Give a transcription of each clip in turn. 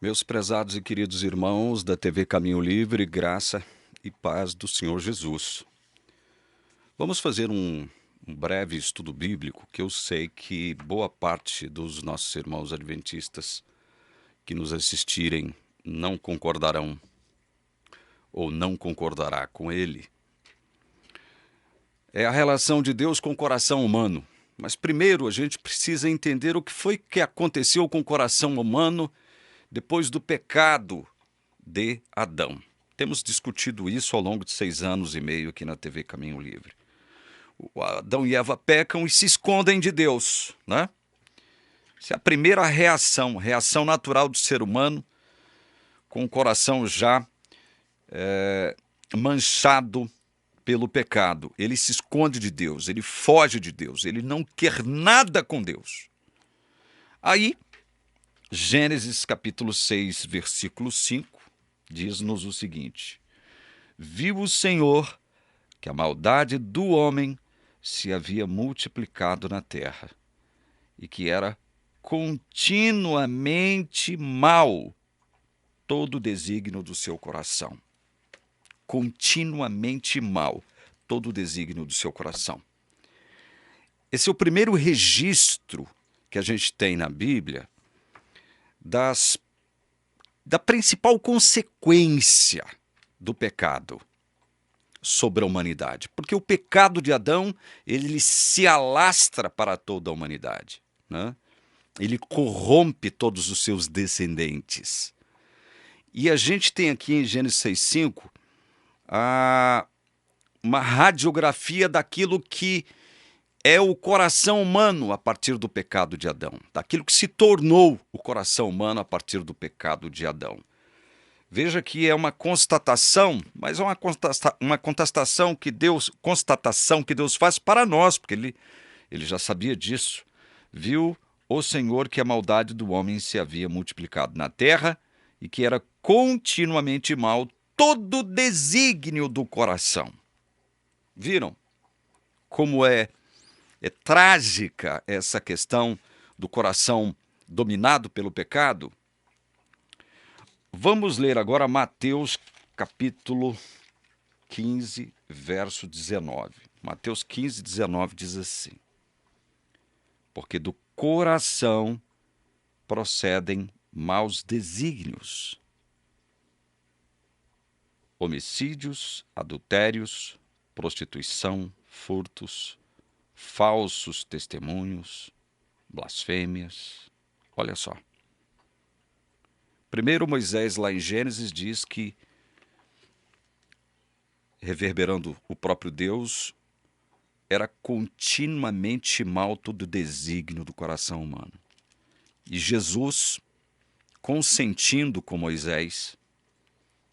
Meus prezados e queridos irmãos da TV Caminho Livre, graça e paz do Senhor Jesus. Vamos fazer um breve estudo bíblico que eu sei que boa parte dos nossos irmãos adventistas que nos assistirem não concordarão ou não concordará com ele. É a relação de Deus com o coração humano. Mas primeiro a gente precisa entender o que foi que aconteceu com o coração humano depois do pecado de Adão. Temos discutido isso ao longo de 6 anos e meio aqui na TV Caminho Livre. Adão e Eva pecam e se escondem de Deus, né? Essa é a primeira reação natural do ser humano, com o coração já manchado pelo pecado. Ele se esconde de Deus, ele foge de Deus, ele não quer nada com Deus. Aí, Gênesis capítulo 6, versículo 5, diz-nos o seguinte: viu o Senhor que a maldade do homem se havia multiplicado na terra, e que era continuamente mau todo o desígnio do seu coração. Continuamente mau todo o desígnio do seu coração. Esse é o primeiro registro que a gente tem na Bíblia da principal consequência do pecado sobre a humanidade. Porque o pecado de Adão, ele se alastra para toda a humanidade, né? Ele corrompe todos os seus descendentes. E a gente tem aqui em Gênesis 6,5 uma radiografia daquilo que é o coração humano a partir do pecado de Adão, daquilo que se tornou o coração humano a partir do pecado de Adão. Veja que é uma constatação, mas é uma constatação que Deus faz para nós, porque ele já sabia disso. Viu o Senhor que a maldade do homem se havia multiplicado na terra e que era continuamente mau todo o desígnio do coração. Viram como é trágica essa questão do coração dominado pelo pecado? Vamos ler agora Mateus capítulo 15, verso 19. Mateus 15, 19 diz assim: porque do coração procedem maus desígnios, homicídios, adultérios, prostituição, furtos, falsos testemunhos, blasfêmias. Olha só. Primeiro Moisés, lá em Gênesis, diz que, reverberando o próprio Deus, era continuamente mau todo o desígnio do coração humano. E Jesus, consentindo com Moisés,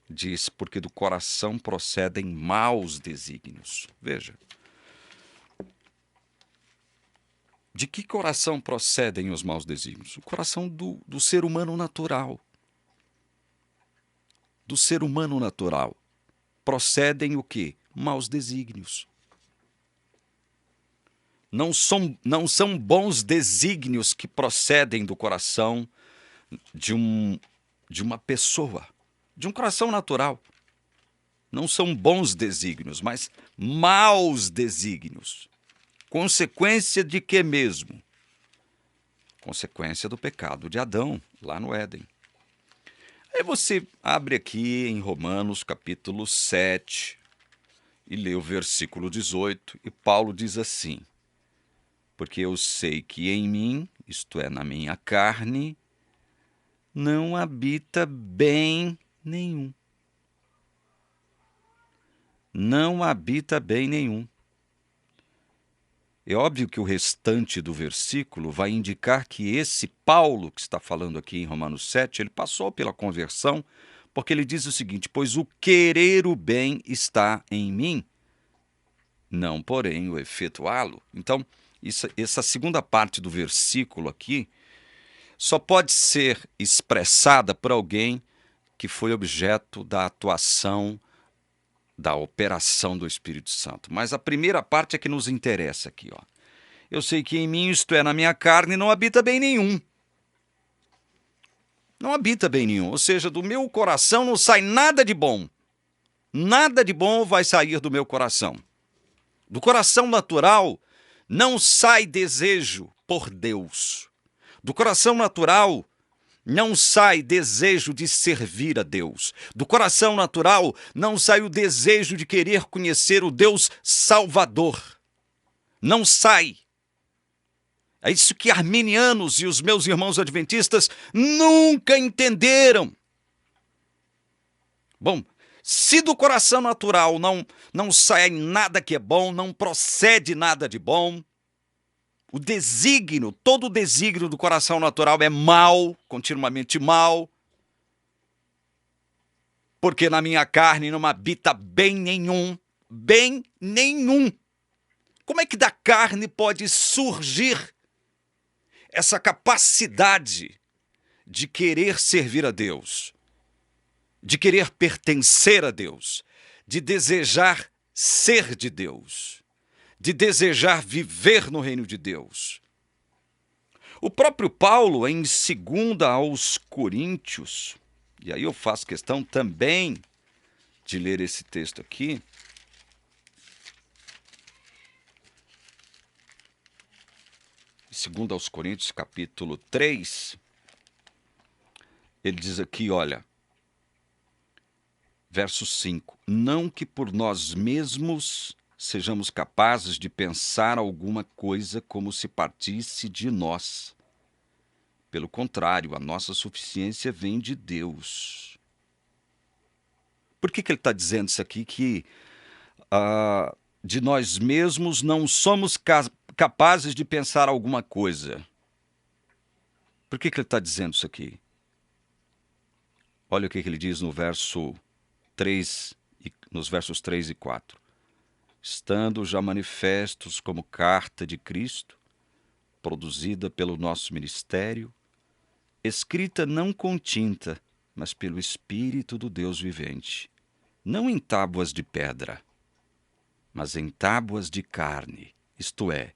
diz, porque do coração procedem maus desígnios. Veja. De que coração procedem os maus desígnios? O coração do ser humano natural. Do ser humano natural procedem o quê? Maus desígnios. Não são bons desígnios que procedem do coração de uma pessoa, de um coração natural. Não são bons desígnios, mas maus desígnios. Consequência de quê mesmo? Consequência do pecado de Adão, lá no Éden. Aí você abre aqui em Romanos capítulo 7 e lê o versículo 18, e Paulo diz assim: porque eu sei que em mim, isto é, na minha carne, não habita bem nenhum. Não habita bem nenhum. É óbvio que o restante do versículo vai indicar que esse Paulo, que está falando aqui em Romanos 7, ele passou pela conversão, porque ele diz o seguinte: pois o querer o bem está em mim, não porém o efetuá-lo. Então, essa segunda parte do versículo aqui só pode ser expressada por alguém que foi objeto da atuação, da operação do Espírito Santo. Mas a primeira parte é que nos interessa aqui, ó. Eu sei que em mim, isto é, na minha carne, não habita bem nenhum. Não habita bem nenhum. Ou seja, do meu coração não sai nada de bom. Nada de bom vai sair do meu coração. Do coração natural não sai desejo por Deus. Do coração natural não sai desejo de servir a Deus. Do coração natural não sai o desejo de querer conhecer o Deus Salvador. Não sai. É isso que arminianos e os meus irmãos adventistas nunca entenderam. Bom, se do coração natural não sai nada que é bom, não procede nada de bom, todo o desígnio do coração natural é mal, continuamente mal, porque na minha carne não habita bem nenhum. Bem nenhum. Como é que da carne pode surgir essa capacidade de querer servir a Deus, de querer pertencer a Deus, de desejar ser de Deus, de desejar viver no reino de Deus? O próprio Paulo, em 2 aos Coríntios, e aí eu faço questão também de ler esse texto aqui, segundo aos Coríntios, capítulo 3, ele diz aqui, olha, verso 5, não que por nós mesmos sejamos capazes de pensar alguma coisa como se partisse de nós. Pelo contrário, a nossa suficiência vem de Deus. Por que ele está dizendo isso aqui, que de nós mesmos não somos capazes de pensar alguma coisa? Por que ele está dizendo isso aqui? Olha o que ele diz no verso 3, nos versos 3 e 4. Estando já manifestos como carta de Cristo, produzida pelo nosso ministério, escrita não com tinta, mas pelo Espírito do Deus vivente, não em tábuas de pedra, mas em tábuas de carne, isto é,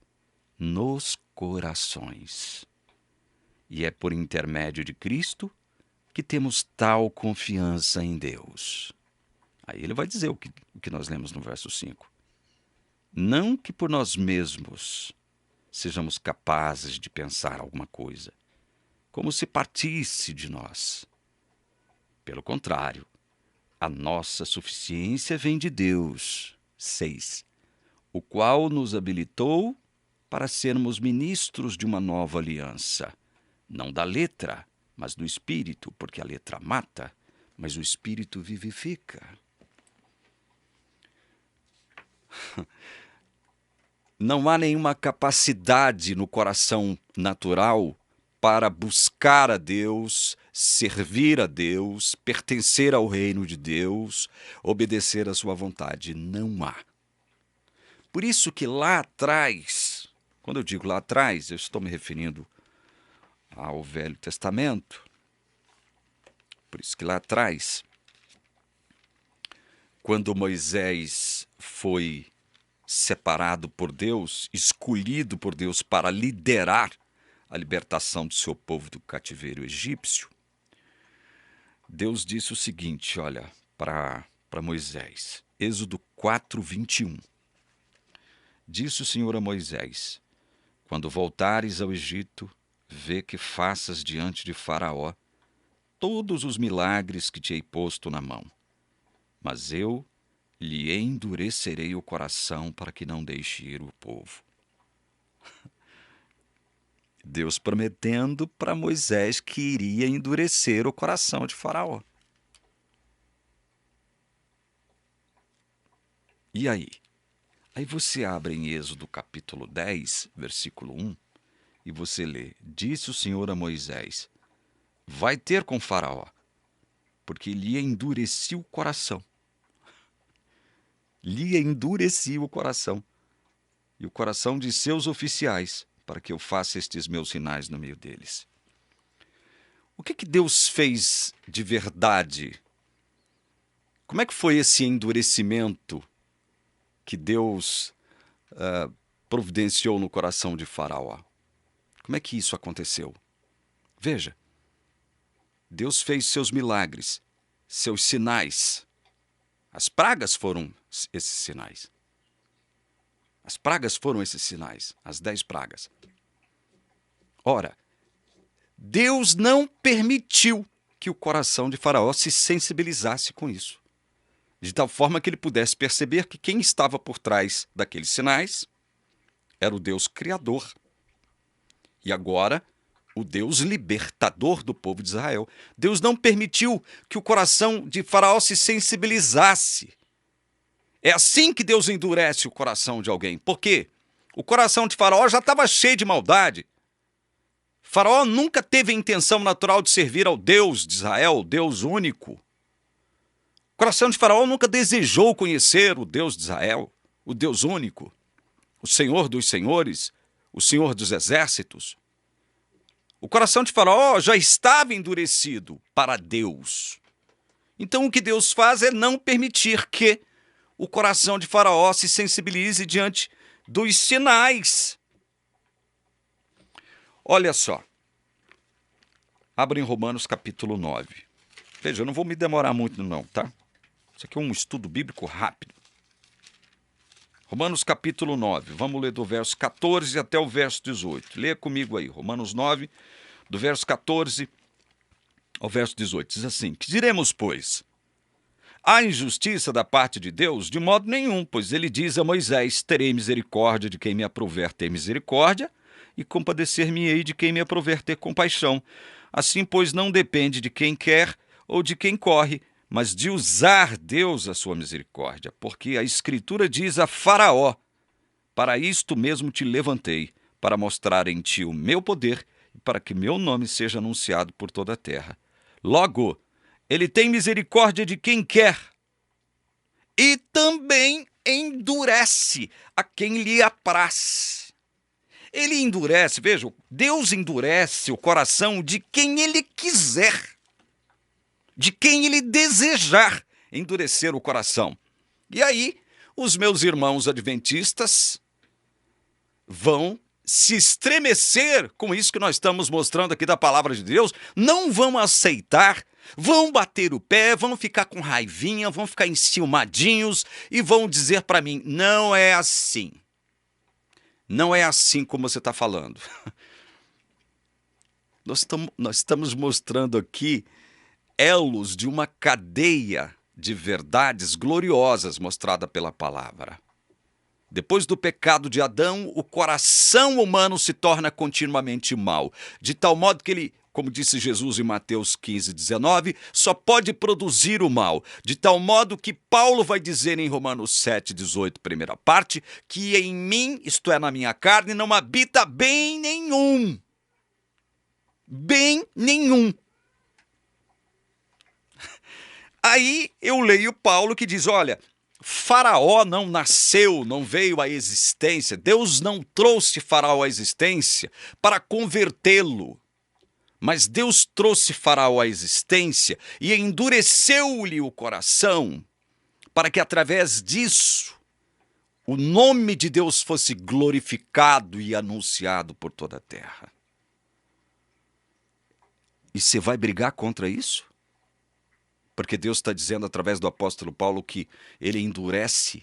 nos corações. E é por intermédio de Cristo que temos tal confiança em Deus. Aí ele vai dizer o que nós lemos no verso 5. Não que por nós mesmos sejamos capazes de pensar alguma coisa, como se partisse de nós. Pelo contrário, a nossa suficiência vem de Deus. 6. O qual nos habilitou para sermos ministros de uma nova aliança, não da letra, mas do Espírito, porque a letra mata, mas o Espírito vivifica. Não há nenhuma capacidade no coração natural para buscar a Deus, servir a Deus, pertencer ao reino de Deus, obedecer à sua vontade. Não há. Por isso que lá atrás, quando eu digo lá atrás, eu estou me referindo ao Velho Testamento. Por isso que lá atrás, quando Moisés foi separado por Deus, escolhido por Deus para liderar a libertação do seu povo do cativeiro egípcio, Deus disse o seguinte, olha, para Moisés, Êxodo 4, 21. Disse o Senhor a Moisés, quando voltares ao Egito, vê que faças diante de Faraó todos os milagres que te hei posto na mão, mas eu lhe endurecerei o coração para que não deixe ir o povo. Deus prometendo para Moisés que iria endurecer o coração de Faraó. E aí? Aí você abre em Êxodo capítulo 10, versículo 1, e você lê, disse o Senhor a Moisés, vai ter com Faraó, porque lhe endureci o coração. Lhe endureci o coração, e o coração de seus oficiais, para que eu faça estes meus sinais no meio deles. O que Deus fez de verdade? Como é que foi esse endurecimento que Deus providenciou no coração de Faraó? Como é que isso aconteceu? Veja, Deus fez seus milagres, seus sinais. As pragas foram esses sinais. As pragas foram esses sinais, as 10 pragas. Ora, Deus não permitiu que o coração de Faraó se sensibilizasse com isso, de tal forma que ele pudesse perceber que quem estava por trás daqueles sinais era o Deus Criador. E agora, o Deus libertador do povo de Israel. Deus não permitiu que o coração de Faraó se sensibilizasse. É assim que Deus endurece o coração de alguém. Por quê? O coração de Faraó já estava cheio de maldade. Faraó nunca teve a intenção natural de servir ao Deus de Israel, o Deus único. O coração de Faraó nunca desejou conhecer o Deus de Israel, o Deus único, o Senhor dos senhores, o Senhor dos exércitos. O coração de Faraó já estava endurecido para Deus. Então o que Deus faz é não permitir que o coração de Faraó se sensibilize diante dos sinais. Olha só. Abra em Romanos capítulo 9. Veja, eu não vou me demorar muito não, tá? Isso aqui é um estudo bíblico rápido. Romanos capítulo 9. Vamos ler do verso 14 até o verso 18. Leia comigo aí. Romanos 9, do verso 14 ao verso 18. Diz assim: que diremos, pois? Há injustiça da parte de Deus? De modo nenhum, pois ele diz a Moisés: terei misericórdia de quem me aprouver ter misericórdia, e compadecer-me-ei de quem me aprouver ter compaixão. Assim, pois, não depende de quem quer ou de quem corre, mas de usar Deus a sua misericórdia. Porque a Escritura diz a Faraó: para isto mesmo te levantei, para mostrar em ti o meu poder e para que meu nome seja anunciado por toda a terra. Logo, ele tem misericórdia de quem quer e também endurece a quem lhe apraz. Ele endurece, veja, Deus endurece o coração de quem ele quiser, de quem ele desejar endurecer o coração. E aí, os meus irmãos adventistas vão se estremecer com isso que nós estamos mostrando aqui da palavra de Deus, não vão aceitar, vão bater o pé, vão ficar com raivinha, vão ficar enciumadinhos e vão dizer para mim: não é assim. Não é assim como você está falando. Nós estamos mostrando aqui elos de uma cadeia de verdades gloriosas mostrada pela palavra. Depois do pecado de Adão, o coração humano se torna continuamente mau, de tal modo que ele, como disse Jesus em Mateus 15:19, só pode produzir o mal, de tal modo que Paulo vai dizer em Romanos 7:18, primeira parte, que em mim, isto é, na minha carne, não habita bem nenhum. Bem nenhum. Aí eu leio Paulo que diz: olha, Faraó não nasceu, não veio à existência, Deus não trouxe Faraó à existência para convertê-lo. Mas Deus trouxe Faraó à existência e endureceu-lhe o coração para que, através disso, o nome de Deus fosse glorificado e anunciado por toda a terra. E você vai brigar contra isso? Porque Deus está dizendo, através do apóstolo Paulo, que ele endurece,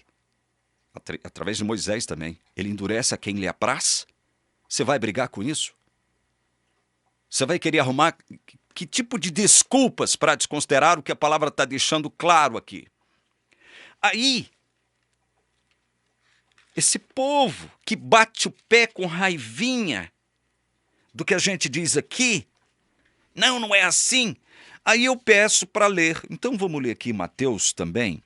através de Moisés também, ele endurece a quem lhe apraz. Você vai brigar com isso? Você vai querer arrumar que tipo de desculpas para desconsiderar o que a palavra está deixando claro aqui? Aí, esse povo que bate o pé com raivinha do que a gente diz aqui, não é assim. Aí eu peço para ler. Então vamos ler aqui Mateus também.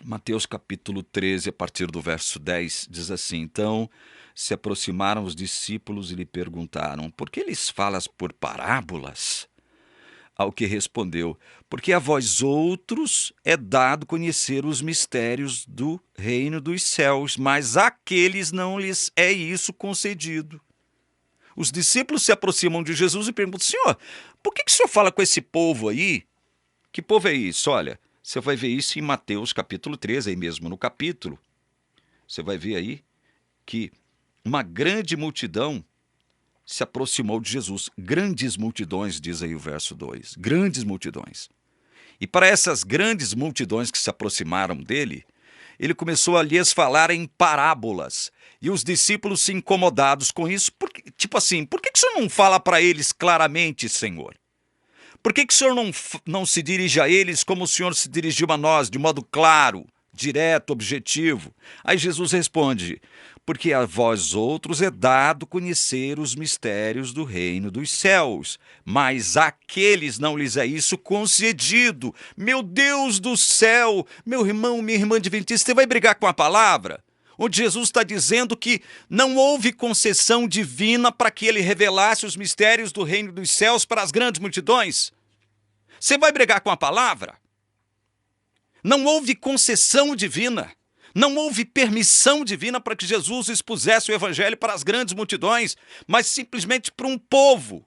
Mateus capítulo 13, a partir do verso 10, diz assim: então se aproximaram os discípulos e lhe perguntaram: por que lhes falas por parábolas? Ao que respondeu: porque a vós outros é dado conhecer os mistérios do reino dos céus, mas àqueles não lhes é isso concedido. Os discípulos se aproximam de Jesus e perguntam: Senhor, por que o Senhor fala com esse povo aí? Que povo é isso? Olha, você vai ver isso em Mateus capítulo 13, aí mesmo no capítulo. Você vai ver aí que uma grande multidão se aproximou de Jesus. Grandes multidões, diz aí o verso 2. Grandes multidões. E para essas grandes multidões que se aproximaram dele, ele começou a lhes falar em parábolas. E os discípulos se incomodados com isso. Tipo assim, por que o Senhor não fala para eles claramente, Senhor? Por que o Senhor não se dirige a eles como o Senhor se dirigiu a nós, de modo claro, direto, objetivo? Aí Jesus responde: porque a vós outros é dado conhecer os mistérios do reino dos céus, mas àqueles não lhes é isso concedido. Meu Deus do céu, meu irmão, minha irmã adventista, você vai brigar com a palavra? Onde Jesus está dizendo que não houve concessão divina para que ele revelasse os mistérios do reino dos céus para as grandes multidões? Você vai brigar com a palavra? Não houve concessão divina. Não houve permissão divina para que Jesus expusesse o evangelho para as grandes multidões, mas simplesmente para um povo,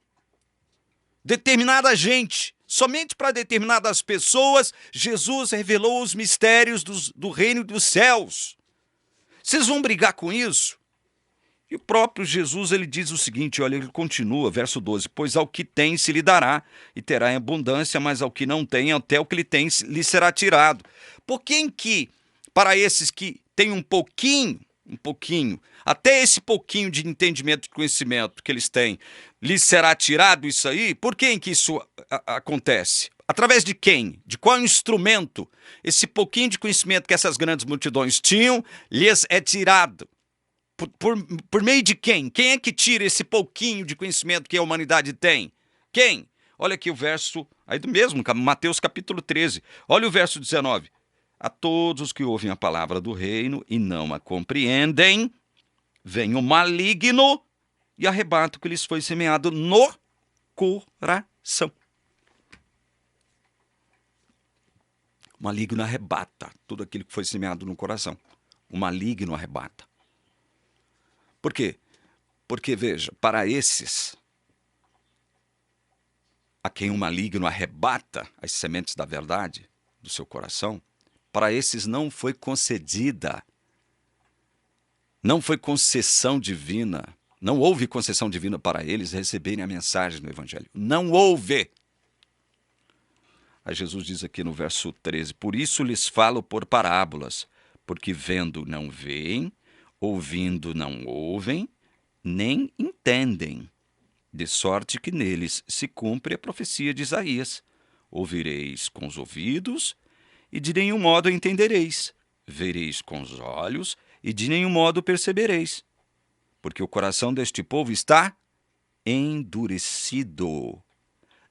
determinada gente. Somente para determinadas pessoas, Jesus revelou os mistérios do reino dos céus. Vocês vão brigar com isso? E o próprio Jesus, ele diz o seguinte, olha, ele continua, verso 12, pois ao que tem se lhe dará, e terá em abundância, mas ao que não tem, até o que lhe tem lhe será tirado. Por quem que, para esses que têm um pouquinho, até esse pouquinho de entendimento, de conhecimento que eles têm, lhe será tirado isso aí? Por quem que isso acontece? Através de quem? De qual instrumento? Esse pouquinho de conhecimento que essas grandes multidões tinham, lhes é tirado. Por meio de quem? Quem é que tira esse pouquinho de conhecimento que a humanidade tem? Quem? Olha aqui o verso, aí do mesmo, Mateus capítulo 13. Olha o verso 19. A todos os que ouvem a palavra do reino e não a compreendem, vem o maligno e arrebata o que lhes foi semeado no coração. O maligno arrebata tudo aquilo que foi semeado no coração. O maligno arrebata. Por quê? Porque, veja, para esses a quem o maligno arrebata as sementes da verdade do seu coração, para esses não foi concedida, não foi concessão divina, não houve concessão divina para eles receberem a mensagem do Evangelho. Não houve. Aí Jesus diz aqui no verso 13, por isso lhes falo por parábolas, porque vendo não veem, ouvindo não ouvem, nem entendem, de sorte que neles se cumpre a profecia de Isaías. Ouvireis com os ouvidos, e de nenhum modo entendereis. Vereis com os olhos, e de nenhum modo percebereis. Porque o coração deste povo está endurecido.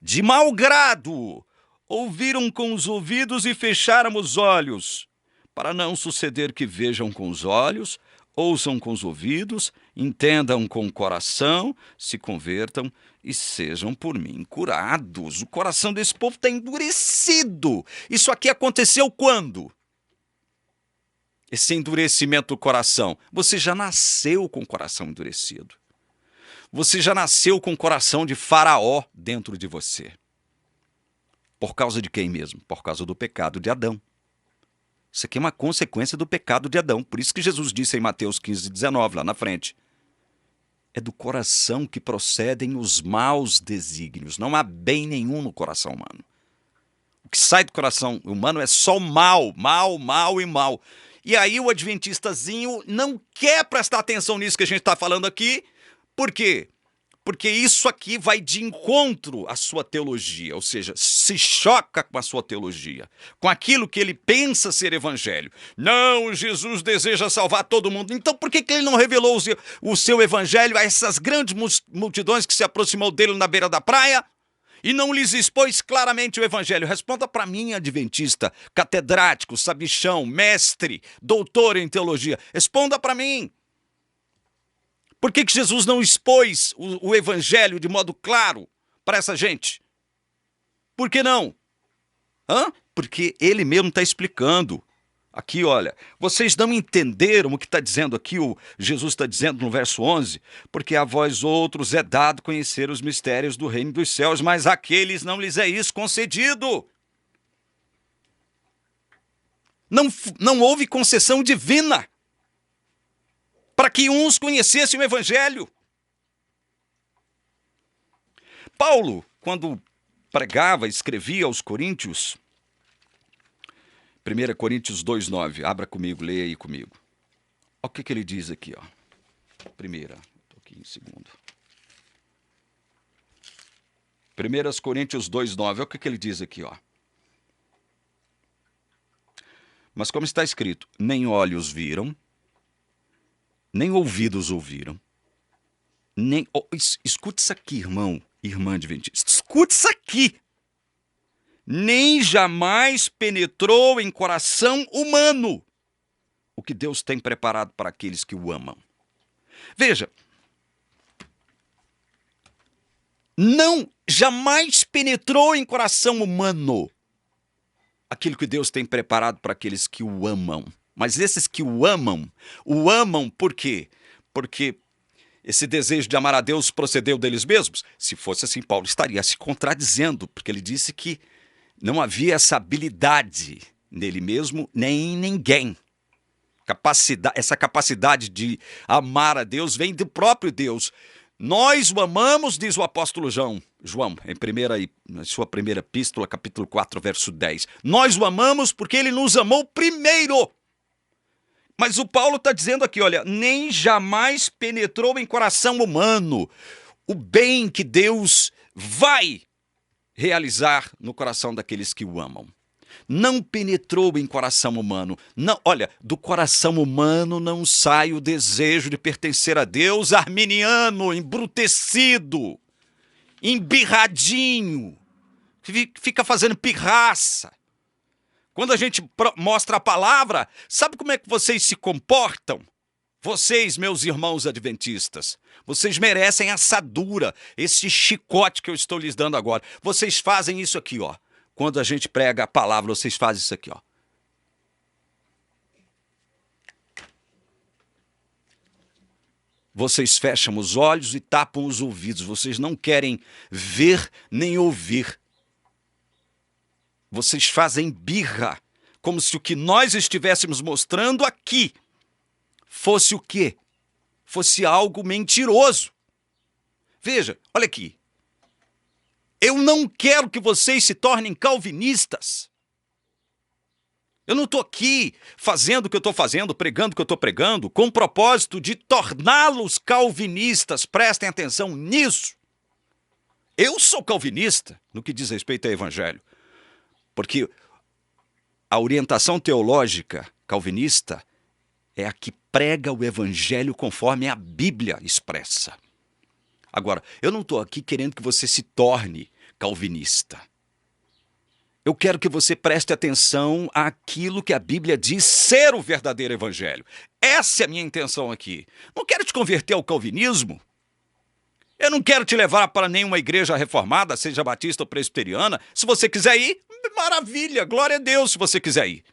De mau grado, ouviram com os ouvidos e fecharam os olhos, para não suceder que vejam com os olhos, ouçam com os ouvidos, entendam com o coração, se convertam e sejam por mim curados. O coração desse povo está endurecido. Isso aqui aconteceu quando? Esse endurecimento do coração. Você já nasceu com o coração endurecido. Você já nasceu com o coração de Faraó dentro de você. Por causa de quem mesmo? Por causa do pecado de Adão. Isso aqui é uma consequência do pecado de Adão. Por isso que Jesus disse em Mateus 15, 19, lá na frente. É do coração que procedem os maus desígnios. Não há bem nenhum no coração humano. O que sai do coração humano é só mal, mal e mal. E aí o adventistazinho não quer prestar atenção nisso que a gente está falando aqui. Por quê? Porque isso aqui vai de encontro à sua teologia, ou seja, se choca com a sua teologia, com aquilo que ele pensa ser evangelho. Não, Jesus deseja salvar todo mundo. Então por que ele não revelou o seu evangelho a essas grandes multidões que se aproximou dele na beira da praia e não lhes expôs claramente o evangelho? Responda para mim, adventista, catedrático, sabichão, mestre, doutor em teologia. Responda para mim. Por que Jesus não expôs o evangelho de modo claro para essa gente? Por que não? Porque ele mesmo está explicando. Aqui, olha, vocês não entenderam o que está dizendo aqui, Jesus está dizendo no verso 11, porque a vós outros é dado conhecer os mistérios do reino dos céus, mas àqueles não lhes é isso concedido. Não houve concessão divina para que uns conhecessem o evangelho. Paulo, quando pregava, escrevia aos Coríntios, 1 Coríntios 2,9, abra comigo, leia aí comigo. Olha o que ele diz aqui, ó. Primeira, estou aqui em segundo. 1 Coríntios 2,9, olha o que ele diz aqui, ó. Mas como está escrito, nem olhos viram, nem ouvidos ouviram, nem... Oh, escute isso aqui, irmão, irmã adventista, escute isso aqui. Nem jamais penetrou em coração humano o que Deus tem preparado para aqueles que o amam. Veja, não jamais penetrou em coração humano aquilo que Deus tem preparado para aqueles que o amam. Mas esses que o amam por quê? Porque esse desejo de amar a Deus procedeu deles mesmos? Se fosse assim, Paulo estaria se contradizendo, porque ele disse que não havia essa habilidade nele mesmo, nem em ninguém. Essa capacidade de amar a Deus vem do próprio Deus. Nós o amamos, diz o apóstolo João, na sua primeira epístola, capítulo 4, verso 10. Nós o amamos porque ele nos amou primeiro. Mas o Paulo está dizendo aqui, olha, nem jamais penetrou em coração humano o bem que Deus vai realizar no coração daqueles que o amam. Não penetrou em coração humano. Não, olha, do coração humano não sai o desejo de pertencer a Deus, arminiano, embrutecido, embirradinho, fica fazendo pirraça. Quando a gente mostra a palavra, sabe como é que vocês se comportam? Vocês, meus irmãos adventistas, vocês merecem assadura, esse chicote que eu estou lhes dando agora. Vocês fazem isso aqui, ó. Quando a gente prega a palavra, vocês fazem isso aqui, ó. Vocês fecham os olhos e tapam os ouvidos. Vocês não querem ver nem ouvir. Vocês fazem birra, como se o que nós estivéssemos mostrando aqui fosse o quê? Fosse algo mentiroso. Veja, olha aqui. Eu não quero que vocês se tornem calvinistas. Eu não estou aqui fazendo o que eu estou fazendo, pregando o que eu estou pregando, com o propósito de torná-los calvinistas. Prestem atenção nisso. Eu sou calvinista no que diz respeito ao evangelho. Porque a orientação teológica calvinista é a que prega o evangelho conforme a Bíblia expressa. Agora, eu não estou aqui querendo que você se torne calvinista. Eu quero que você preste atenção àquilo que a Bíblia diz ser o verdadeiro evangelho. Essa é a minha intenção aqui. Não quero te converter ao calvinismo. Eu não quero te levar para nenhuma igreja reformada, seja batista ou presbiteriana. Se você quiser ir, maravilha, glória a Deus se você quiser ir.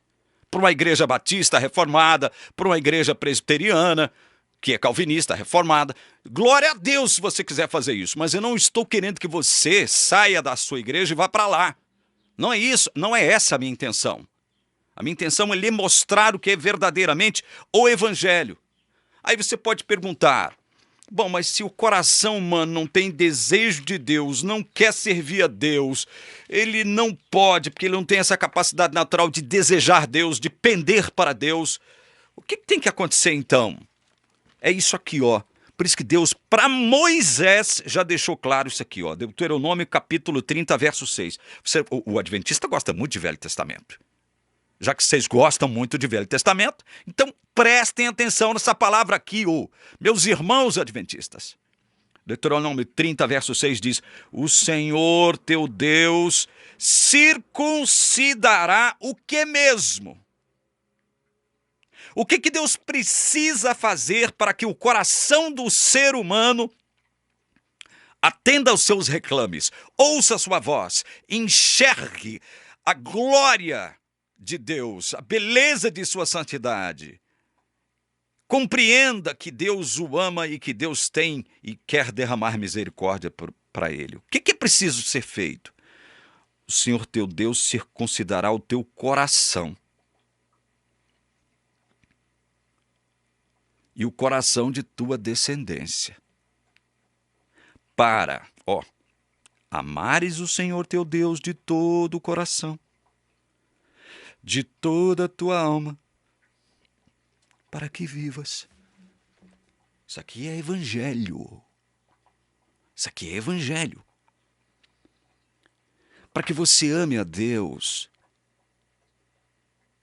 Para uma igreja batista reformada, para uma igreja presbiteriana, que é calvinista, reformada. Glória a Deus se você quiser fazer isso. Mas eu não estou querendo que você saia da sua igreja e vá para lá. Não é isso, não é essa a minha intenção. A minha intenção é lhe mostrar o que é verdadeiramente o evangelho. Aí você pode perguntar, bom, mas se o coração humano não tem desejo de Deus, não quer servir a Deus, ele não pode, porque ele não tem essa capacidade natural de desejar Deus, de pender para Deus. O que tem que acontecer então? É isso aqui, ó. Por isso que Deus, para Moisés, já deixou claro isso aqui, ó. Deuteronômio capítulo 30, verso 6. O adventista gosta muito de Velho Testamento. Já que vocês gostam muito de Velho Testamento, então prestem atenção nessa palavra aqui, ó. Meus irmãos adventistas. Deuteronômio 30, verso 6 diz: o Senhor teu Deus circuncidará o que mesmo? O que Deus precisa fazer para que o coração do ser humano atenda aos seus reclames, ouça a sua voz, enxergue a glória de Deus, a beleza de sua santidade, compreenda que Deus o ama e que Deus tem e quer derramar misericórdia para ele. O que é preciso ser feito? O Senhor teu Deus circuncidará o teu coração e o coração de tua descendência, para, amares o Senhor teu Deus de todo o coração, de toda a tua alma, para que vivas. Isso aqui é evangelho. Isso aqui é evangelho. Para que você ame a Deus,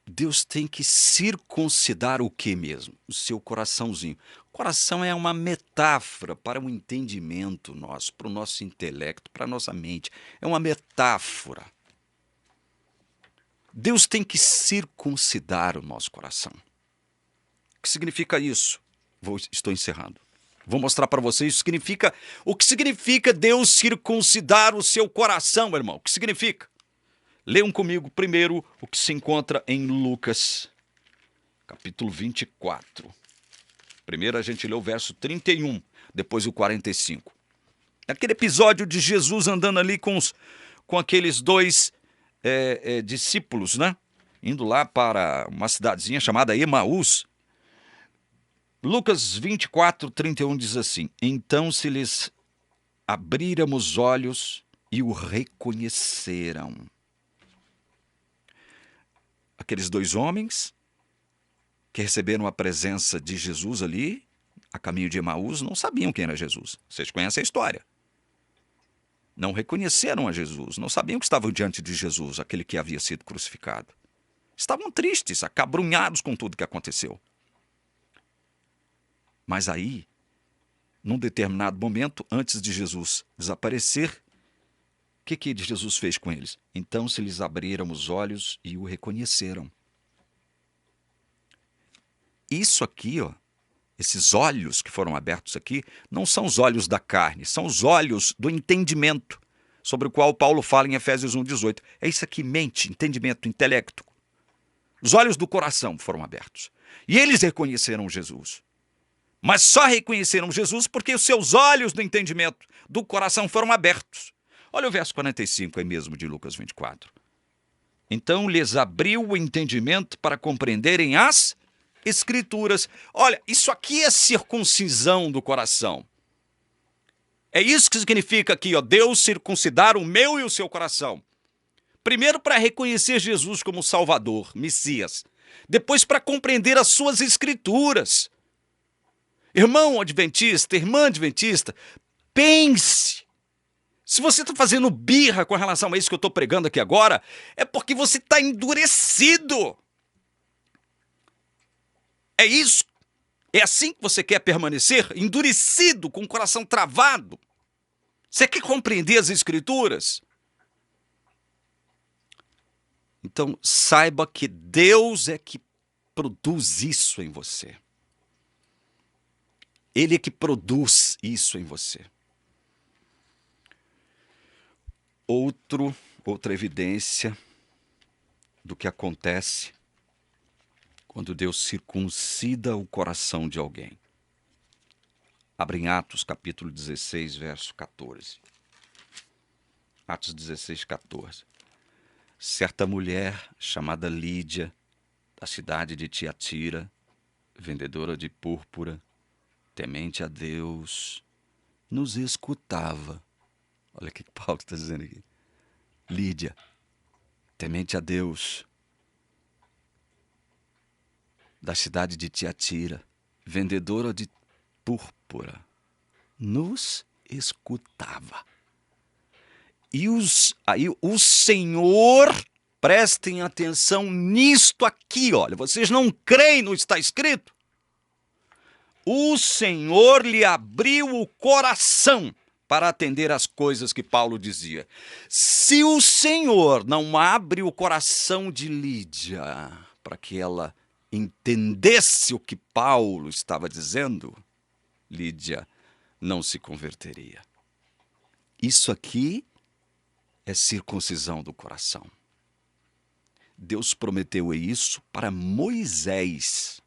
Deus tem que circuncidar o que mesmo? O seu coraçãozinho. O coração é uma metáfora para o entendimento nosso, para o nosso intelecto, para a nossa mente. É uma metáfora. Deus tem que circuncidar o nosso coração. O que significa isso? Estou encerrando. Vou mostrar para vocês o que significa Deus circuncidar o seu coração, meu irmão. O que significa? Leiam comigo primeiro o que se encontra em Lucas, capítulo 24. Primeiro a gente lê o verso 31, depois o 45. Aquele episódio de Jesus andando ali com aqueles dois discípulos, né? Indo lá para uma cidadezinha chamada Emaús. Lucas 24, 31 diz assim: então se lhes abriram os olhos e o reconheceram. Aqueles dois homens que receberam a presença de Jesus ali, a caminho de Emaús, não sabiam quem era Jesus. Vocês conhecem a história. Não reconheceram a Jesus, não sabiam que estavam diante de Jesus, aquele que havia sido crucificado. Estavam tristes, acabrunhados com tudo que aconteceu. Mas aí, num determinado momento, antes de Jesus desaparecer, o que Jesus fez com eles? Então se lhes abriram os olhos e o reconheceram. Isso aqui, ó, esses olhos que foram abertos aqui, não são os olhos da carne, são os olhos do entendimento, sobre o qual Paulo fala em Efésios 1,18. É isso aqui, mente, entendimento, intelecto. Os olhos do coração foram abertos. E eles reconheceram Jesus. Mas só reconheceram Jesus porque os seus olhos do entendimento, do coração foram abertos. Olha o verso 45 aí mesmo de Lucas 24. Então lhes abriu o entendimento para compreenderem as Escrituras. Olha, isso aqui é circuncisão do coração. É isso que significa aqui, ó, Deus circuncidar o meu e o seu coração. Primeiro para reconhecer Jesus como Salvador, Messias. Depois para compreender as suas Escrituras. Irmão adventista, irmã adventista, pense. Se você está fazendo birra com relação a isso que eu estou pregando aqui agora, é porque você está endurecido. É isso? É assim que você quer permanecer? Endurecido, com o coração travado? Você quer compreender as Escrituras? Então, saiba que Deus é que produz isso em você. Ele é que produz isso em você. Outra evidência do que acontece quando Deus circuncida o coração de alguém. Abre em Atos, capítulo 16, verso 14. Atos 16, 14. Certa mulher chamada Lídia, da cidade de Tiatira, vendedora de púrpura, temente a Deus, nos escutava. Olha o que Paulo está dizendo aqui. Lídia, temente a Deus, da cidade de Tiatira, vendedora de púrpura, nos escutava. E aí o Senhor, prestem atenção nisto aqui, olha, vocês não creem no que está escrito? O Senhor lhe abriu o coração para atender às coisas que Paulo dizia. Se o Senhor não abre o coração de Lídia para que ela entendesse o que Paulo estava dizendo, Lídia não se converteria. Isso aqui é circuncisão do coração. Deus prometeu isso para Moisés.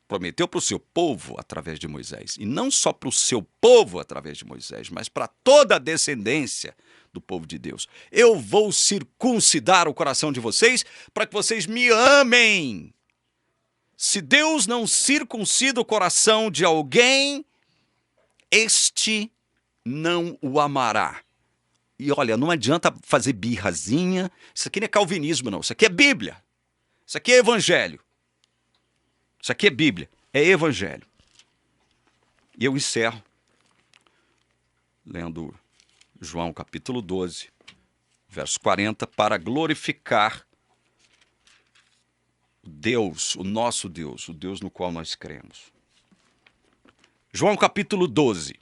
Prometeu para o seu povo através de Moisés. E não só para o seu povo através de Moisés, mas para toda a descendência do povo de Deus. Eu vou circuncidar o coração de vocês para que vocês me amem. Se Deus não circuncida o coração de alguém, este não o amará. E olha, não adianta fazer birrazinha. Isso aqui não é calvinismo, não. Isso aqui é Bíblia. Isso aqui é Evangelho. Isso aqui é Bíblia. É Evangelho. E eu encerro lendo João capítulo 12, verso 40, para glorificar Deus, o nosso Deus, o Deus no qual nós cremos. João capítulo 12.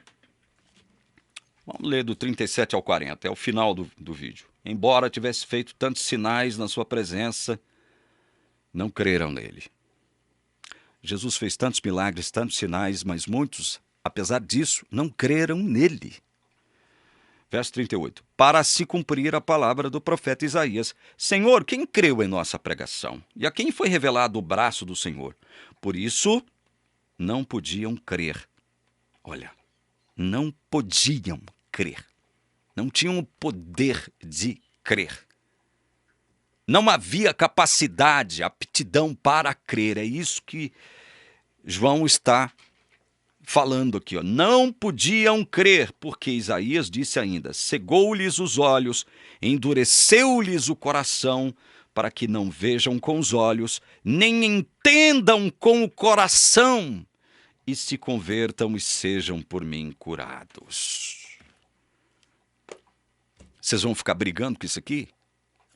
Vamos ler do 37 ao 40, é o final do vídeo. Embora tivesse feito tantos sinais na sua presença, não creram nele. Jesus fez tantos milagres, tantos sinais, mas muitos, apesar disso, não creram nele. Verso 38. Para se cumprir a palavra do profeta Isaías: Senhor, quem creu em nossa pregação? E a quem foi revelado o braço do Senhor? Por isso, não podiam crer. Olha, não podiam crer. Não tinham o poder de crer. Não havia capacidade, aptidão para crer. É isso que João está falando aqui, ó. Não podiam crer, porque Isaías disse ainda: cegou-lhes os olhos, endureceu-lhes o coração, para que não vejam com os olhos, nem entendam com o coração, e se convertam e sejam por mim curados. Vocês vão ficar brigando com isso aqui?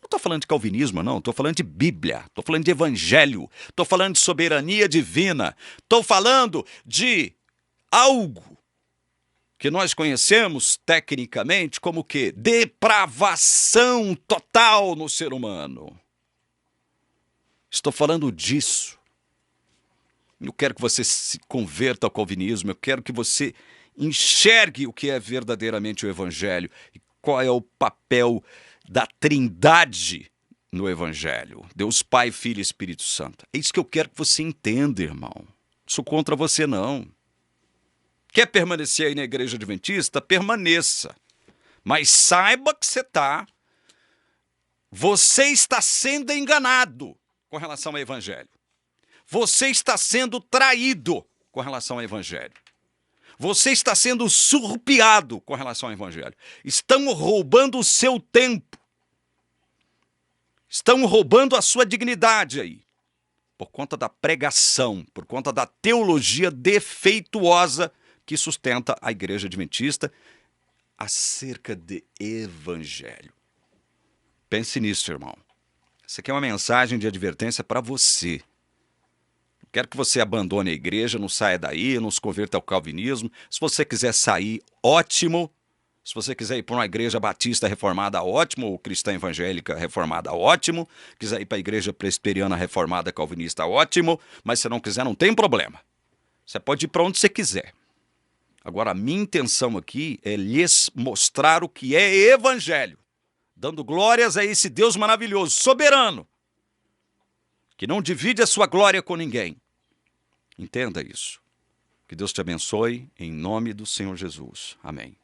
Não estou falando de calvinismo, não. Estou falando de Bíblia. Estou falando de Evangelho. Estou falando de soberania divina. Estou falando de algo que nós conhecemos tecnicamente como o quê? Depravação total no ser humano. Estou falando disso. Eu quero que você se converta ao calvinismo. Eu quero que você enxergue o que é verdadeiramente o Evangelho e qual é o papel da Trindade no Evangelho. Deus Pai, Filho e Espírito Santo. É isso que eu quero que você entenda, irmão. Não sou contra você, não. Quer permanecer aí na Igreja Adventista? Permaneça. Mas saiba que você está sendo enganado com relação ao Evangelho. Você está sendo traído com relação ao Evangelho. Você está sendo surrupiado com relação ao Evangelho. Estão roubando o seu tempo. Estão roubando a sua dignidade aí. Por conta da pregação, por conta da teologia defeituosa que sustenta a Igreja Adventista acerca de Evangelho. Pense nisso, irmão. Isso aqui é uma mensagem de advertência para você. Quero que você abandone a igreja, não saia daí, não se converta ao calvinismo. Se você quiser sair, ótimo. Se você quiser ir para uma igreja batista reformada, ótimo. Ou cristã evangélica reformada, ótimo. Quiser ir para a igreja presbiteriana reformada calvinista, ótimo. Mas se não quiser, não tem problema. Você pode ir para onde você quiser. Agora, a minha intenção aqui é lhes mostrar o que é evangelho. Dando glórias a esse Deus maravilhoso, soberano, que não divide a sua glória com ninguém. Entenda isso. Que Deus te abençoe, em nome do Senhor Jesus. Amém.